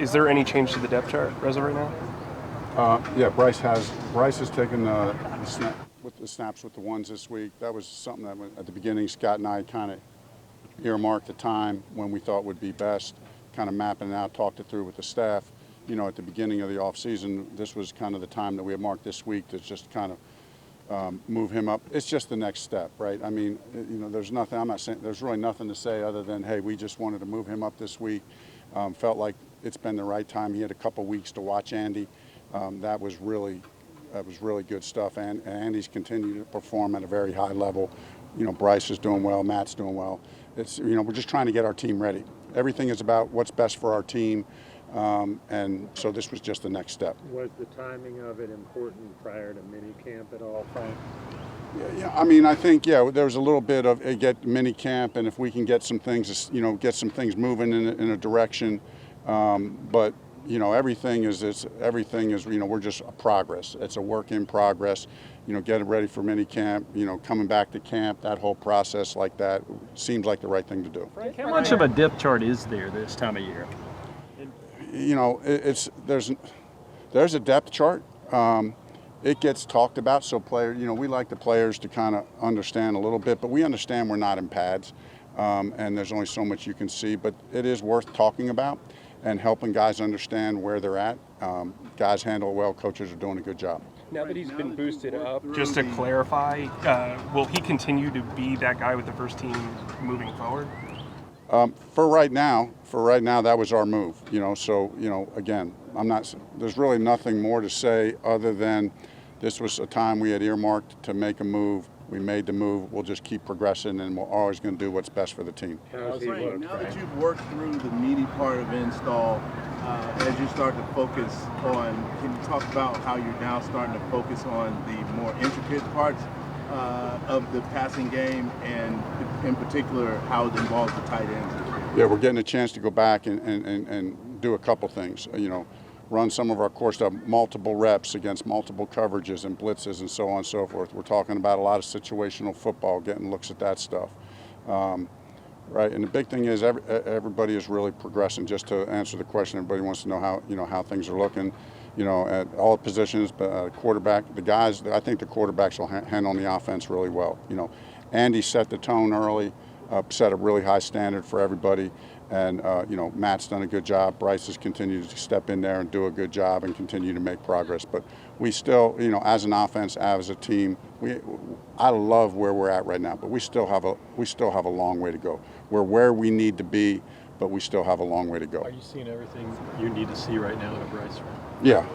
Is there any change to the depth chart as of right now? Yeah, Bryce has taken the snaps with the ones this week. That was something that at the beginning Scott and I kind of earmarked the time when we thought would be best, kind of mapping it out, talked it through with the staff. At the beginning of the off season, this was kind of the time that we had marked this week to just kind of move him up. It's just the next step, right? I mean, there's nothing. I'm not saying there's really nothing to say other than, hey, we just wanted to move him up this week. Felt like it's been the right time. He had a couple weeks to watch Andy. That was really good stuff. And Andy's continued to perform at a very high level. Bryce is doing well. Matt's doing well. It's we're just trying to get our team ready. Everything is about what's best for our team. And so this was just the next step. Was the timing of it important prior to minicamp at all, Frank? Yeah. I mean, I think there was a little bit of get minicamp, and if we can get some things, get some things moving in a direction. But everything is we're just a progress. It's a work in progress. Getting ready for minicamp. Coming back to camp. That whole process like that seems like the right thing to do. Frank, how much of a depth chart is there this time of year? There's a depth chart. It gets talked about, so we like the players to kind of understand a little bit, but we understand we're not in pads, and there's only so much you can see, but it is worth talking about and helping guys understand where they're at. Guys handle it well, coaches are doing a good job. Now that he's been boosted up, just to clarify, will he continue to be that guy with the first team moving forward? For right now, that was our move. So again, there's really nothing more to say other than this was a time we had earmarked to make a move. We made the move. We'll just keep progressing, and we're always going to do what's best for the team. Frank, now that you've worked through the meaty part of install, as you start to focus on, can you talk about how you're now starting to focus on the more intricate parts of the passing game, and in particular how it involves the tight ends? Yeah, we're getting a chance to go back and do a couple things. Run some of our core stuff, multiple reps against multiple coverages and blitzes and so on and so forth. We're talking about a lot of situational football, getting looks at that stuff. Right, and the big thing is everybody is really progressing. Just to answer the question, everybody wants to know how things are looking. At all positions, but quarterback, the guys, I think the quarterbacks will handle the offense really well. Andy set the tone early, set a really high standard for everybody, and Matt's done a good job. Bryce has continued to step in there and do a good job and continue to make progress. But we still, as an offense, as a team, I love where we're at right now, but we still have a long way to go. We're where we need to be, but we still have a long way to go. Are you seeing everything you need to see right now in a Bryce? Yeah,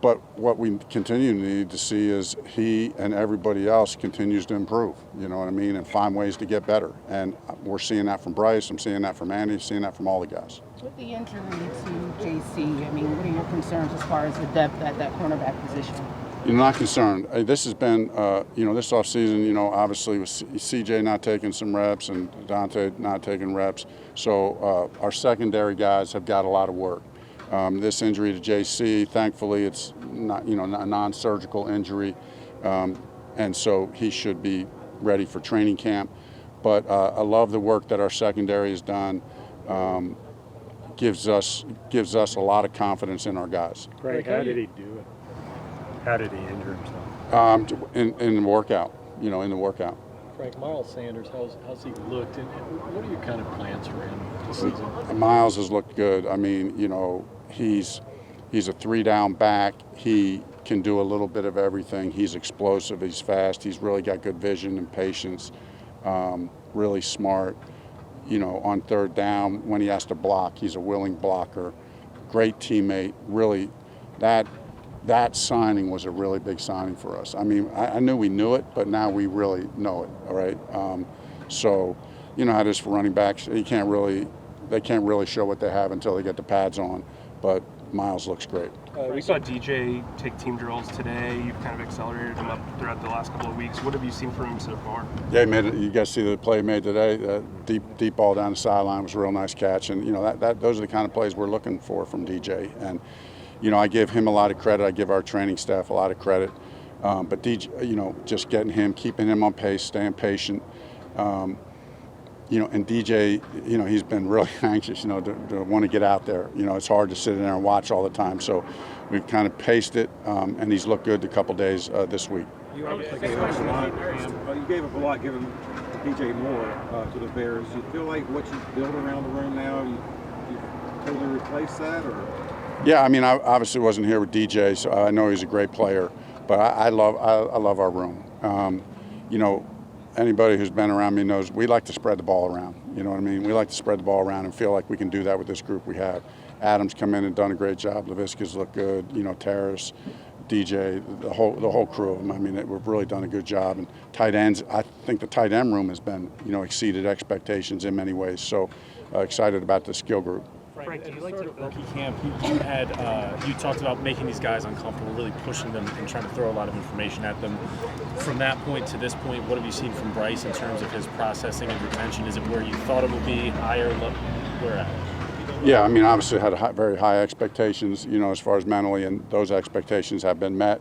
but what we continue to need to see is he and everybody else continues to improve, and find ways to get better. And we're seeing that from Bryce, I'm seeing that from Andy, seeing that from all the guys. With the injury to JC, what are your concerns as far as the depth at that cornerback position? Not concerned. This has been, this offseason, obviously with CJ not taking some reps and Dante not taking reps. So our secondary guys have got a lot of work. This injury to JC, thankfully, it's not, a non-surgical injury, and so he should be ready for training camp. But I love the work that our secondary has done. Gives us a lot of confidence in our guys. Greg, how did he do it? How did he injure himself? In the workout, in the workout. Frank, Miles Sanders, how's he looked, and what are your kind of plans for him this season? Miles has looked good. He's a 3-down back. He can do a little bit of everything. He's explosive. He's fast. He's really got good vision and patience. Really smart. On third down, when he has to block, he's a willing blocker. Great teammate. Really, that signing was a really big signing for us. I knew we knew it, but now we really know it. All right. So, how it is for running backs. They can't really show what they have until they get the pads on. But Miles looks great. We saw DJ take team drills today. You've kind of accelerated him up throughout the last couple of weeks. What have you seen from him so far? Yeah, he made it. You guys see the play he made today. Deep ball down the sideline was a real nice catch. And those are the kind of plays we're looking for from DJ. And I give him a lot of credit. I give our training staff a lot of credit. But DJ, just getting him, keeping him on pace, staying patient. And DJ, he's been really anxious, to want to get out there. It's hard to sit in there and watch all the time. So we've kind of paced it, and he's looked good a couple days this week. You obviously gave up a lot. You gave up a lot giving DJ Moore to the Bears. Do you feel like what you've built around the room now, you totally replace that, or? Yeah, I mean, I obviously wasn't here with DJ, so I know he's a great player. But I love our room. Anybody who's been around me knows we like to spread the ball around. You know what I mean? We like to spread the ball around and feel like we can do that with this group we have. Adam's come in and done a great job. Laviska's looked good. Terrace, DJ, the whole crew of them. I mean, we've really done a good job. And tight ends, I think the tight end room has been, exceeded expectations in many ways. So excited about the skill group. Frank, you like rookie camp. You talked about making these guys uncomfortable, really pushing them and trying to throw a lot of information at them. From that point to this point, what have you seen from Bryce in terms of his processing and retention? Is it where you thought it would be, higher, low, where at? Yeah, I mean, obviously had very high expectations, as far as mentally, and those expectations have been met.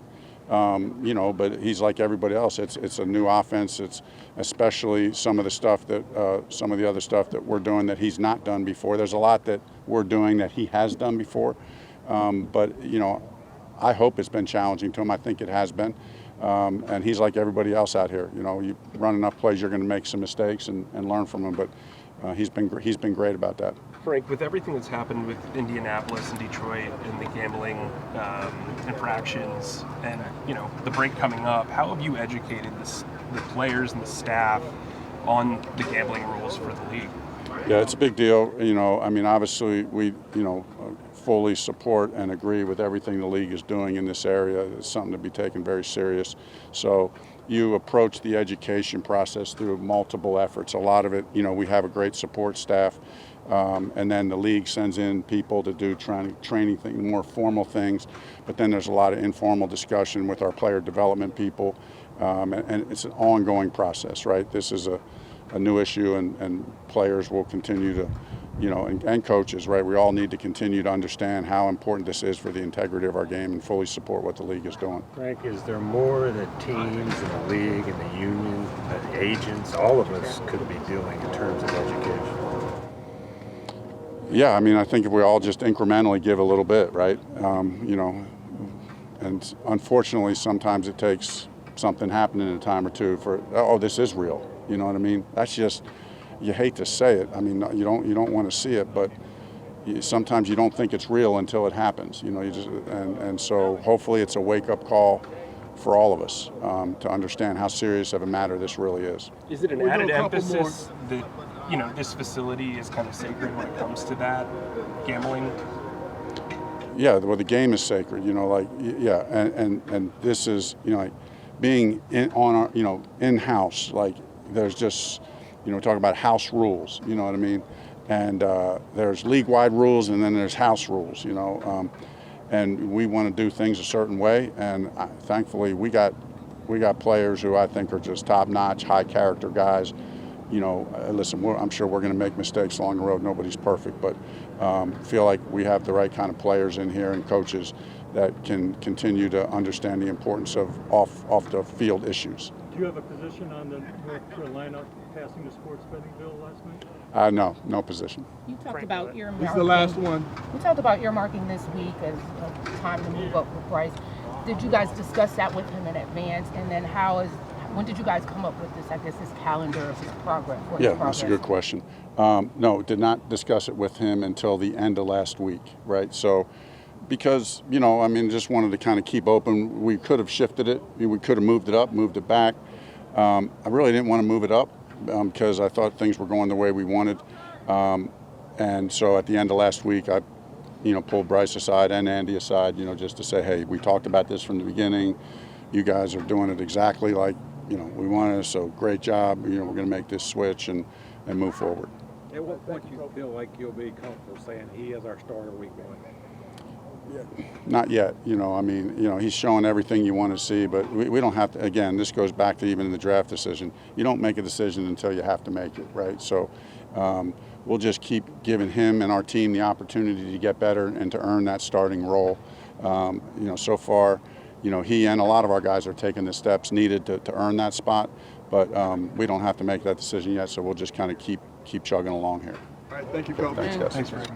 But he's like everybody else. It's a new offense. It's especially some of the other stuff that we're doing that he's not done before. There's a lot that we're doing that he has done before. But I hope it's been challenging to him. I think it has been. And he's like everybody else out here. You run enough plays, you're going to make some mistakes and learn from them. But he's been great about that. Frank, with everything that's happened with Indianapolis and Detroit and the gambling infractions and the break coming up, how have you educated the players and the staff on the gambling rules for the league? Yeah, it's a big deal. I mean, obviously we fully support and agree with everything the league is doing in this area. It's something to be taken very serious. So you approach the education process through multiple efforts. A lot of it, we have a great support staff. And then the league sends in people to do training things, more formal things. But then there's a lot of informal discussion with our player development people. And it's an ongoing process, right? This is a new issue, and players will continue to, and coaches, right? We all need to continue to understand how important this is for the integrity of our game and fully support what the league is doing. Frank, is there more that teams and the league and the union, the agents, all of us could be doing in terms of education? Yeah, I mean, I think if we all just incrementally give a little bit, right? And unfortunately, sometimes it takes something happening in a time or two for, this is real. You know what I mean? That's just, you hate to say it. I mean, you don't want to see it, but sometimes you don't think it's real until it happens. And so hopefully it's a wake-up call for all of us to understand how serious of a matter this really is. Is it an added emphasis that this facility is kind of sacred when it comes to that gambling? Yeah, well, the game is sacred, and this is, being in-house, there's just, talk about house rules, you know what I mean? And there's league-wide rules, and then there's house rules, and we want to do things a certain way, and thankfully we got players who I think are just top-notch, high-character guys. Listen, I'm sure we're going to make mistakes along the road. Nobody's perfect, but feel like we have the right kind of players in here and coaches that can continue to understand the importance of off the field issues. Do you have a position on the North Carolina passing the sports betting bill last night? No position. You talked about earmarking. This is the last one. You talked about earmarking this week as time to move up with Bryce. Did you guys discuss that with him in advance? And then when did you guys come up with this calendar of his progress? That's a good question. No, did not discuss it with him until the end of last week, right? So, because, just wanted to kind of keep open. We could have shifted it. We could have moved it up, moved it back. I really didn't want to move it up because I thought things were going the way we wanted. And so at the end of last week, I pulled Bryce aside and Andy aside, just to say, hey, we talked about this from the beginning. You guys are doing it exactly like, we wanted, so great job. We're going to make this switch and move forward. At what point do you feel like you'll be comfortable saying he is our starter week one? Not yet. He's showing everything you want to see, but we don't have to. Again, this goes back to even in the draft decision. You don't make a decision until you have to make it, right? So we'll just keep giving him and our team the opportunity to get better and to earn that starting role. So far, he and a lot of our guys are taking the steps needed to earn that spot, but we don't have to make that decision yet, so we'll just kind of keep keep chugging along here. All right, thank you, Coach. Thanks, guys. Thanks, Rick.